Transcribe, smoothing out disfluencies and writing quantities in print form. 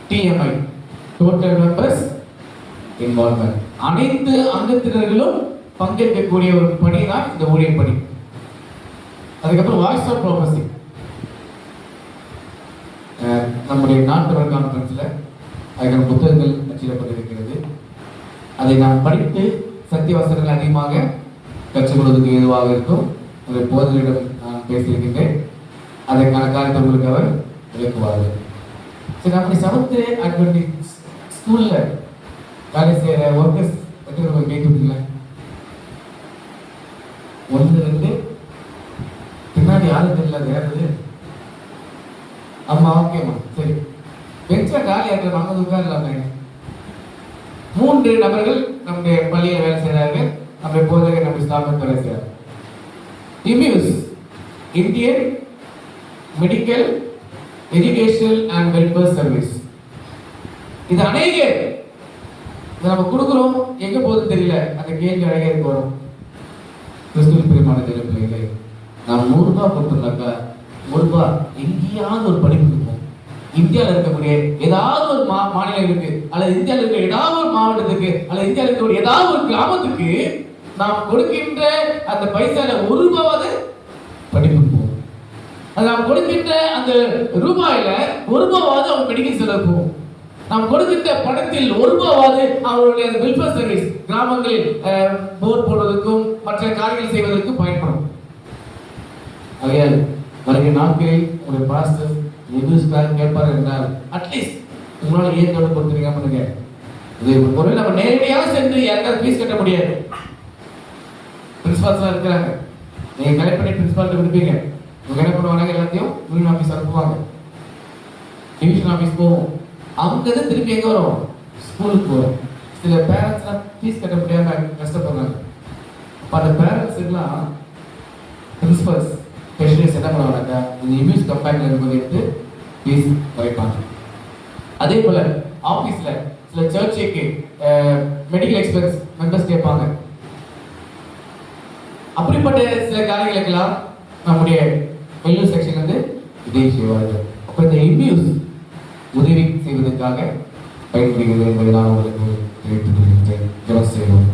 TMI, total members involvement. அனைத்து அங்கத்தினர்களும் பங்கேற்கக்கூடிய ஒரு பணி தான் இந்த ஊழியர் பணி. அதுக்கப்புறம் வாய்ஸ் ஆஃப் ப்ராபஸி. நம்முடைய நாட்டு கான்ஃபரன்ஸில் அதுக்கான புத்தகங்கள் அச்சிடப்பட்டிருக்கிறது. அதை நாம் படித்து சத்திய வசனங்கள் அதிகமாக கற்றுக்கொள்வதற்கு ஏதுவாக இருக்கும். ஒரு போதகரிடம் நான் பேசியிருக்கின்றேன். அதற்கான காரியத்தை உங்களுக்கு அவர் விளக்குவார்கள். சரி, அப்படி செவன்த் அட்வென்டிஸ்ட் ஸ்கூல்ல வேலை செய்யற ஒர்க்கர்ஸ் பற்றி நம்ம கேட்டுருக்கீங்களா? 1 2 பின்னாடி யாரும் தெரியல, வேறது அம்மா. ஓகேம்மா, சரி. பெஞ்சா காலி ஆகிற நம்ம உட்காரலாமே. 3 நபர்கள் நம்முடைய பள்ளியில் வேலை செய்கிறார்கள். நம்முடைய போதகர் நம்முடைய ஸ்தாபனத்தில் வேலை செய்கிறார். இம்யூஸ் Indian medical educational and welfare service. இது அநேக நம்ம கொடுக்குறோம், எங்க போகுதுன்னு தெரியல. அந்த கேள்வி அழகாக வரும். கிறிஸ்துவின் பிரியமான தேவ பிள்ளைகளே, நாம் 100 ரூபாய் கொடுத்தோம்னாக்கா 1 ரூபாய் எங்கேயாவது ஒரு படிப்பு இருக்கும். இந்தியாவில் இருக்கக்கூடிய ஏதாவது ஒரு மாநிலங்களுக்கு, அல்லது இந்தியாவில் இருக்கிற ஏதாவது ஒரு மாவட்டத்துக்கு, அல்லது இந்தியாவில் இருக்கக்கூடிய ஏதாவது ஒரு கிராமத்துக்கு நாம் கொடுக்கின்ற அந்த பைசால 1 ரூபாவது படிப்பு போகும். அது நாம் கொடுக்கின்ற அந்த ரூபாயில 1 ரூபாவது அவங்க மெடிக்கல் செலவு போகும். நாம் கொடுக்கின்ற பணத்தில் 1 ரூபாவது அவருடைய வெல்ஃபேர் சர்வீஸ், கிராமங்களில் போர் போடுவதற்கும் மற்ற காரியங்கள் செய்வதற்கும் பயன்படும். ஆகையால் வருகிற நாட்களில் உங்களுடைய பாஸ்டர் எதுக்காக கேட்பார் என்றால், அட்லீஸ்ட் உங்களால் ஏன் கவலை கொடுத்துருங்க பண்ணுங்க. இது ஒருவேளை நம்ம நேரடியாக சென்று யாருக்காவது ஃபீஸ் கட்ட முடியாது. பிரின்சிபால்ஸ்லாம் இருக்கிறாங்க. நீங்கள் கலெக்ட் பண்ணி பிரின்சிபால்கிட்ட கொடுப்பீங்க. இவங்க என்ன பண்ணுவாங்க, எல்லாத்தையும் யூனியன் ஆஃபீஸ் அனுப்புவாங்க. டிவிஷன் ஆஃபீஸ் போவோம். அங்கேருந்து திருப்பி எங்கே வரும்? ஸ்கூலுக்கு போகிறோம். சில பேரண்ட்ஸ்லாம் ஃபீஸ் கட்ட முடியாமல் கஷ்டப்படுறாங்க. அப்போ அந்த பேரண்ட்ஸுக்கெல்லாம் பிரின்சிபல்ஸ் ஸ்பெஷலிஸ்ட் என்ன பண்ணுவாங்கனாக்கா, இந்த இம்யூஸ் கம்பேக்டில் இருக்கும்போது எடுத்து ஃபீஸ் குறைப்பாங்க. அதே போல் ஆஃபீஸில் சில சர்ச்சுக்கு மெடிக்கல் எக்ஸ்பென்ஸ் மெம்பர்ஸ் கேட்பாங்க. அப்படிப்பட்ட சில காரியங்களுக்கெல்லாம் நம்முடைய வெல்ஃபேர் செக்ஷன் வந்து உதவி செய்வார்கள். அப்போ இந்த இம்யூஸ் உதவி செய்வதற்காக பயன்படுகிறது என்பதை நான் உங்களுக்கு தெரிவித்துக் கொள்கிறேன்.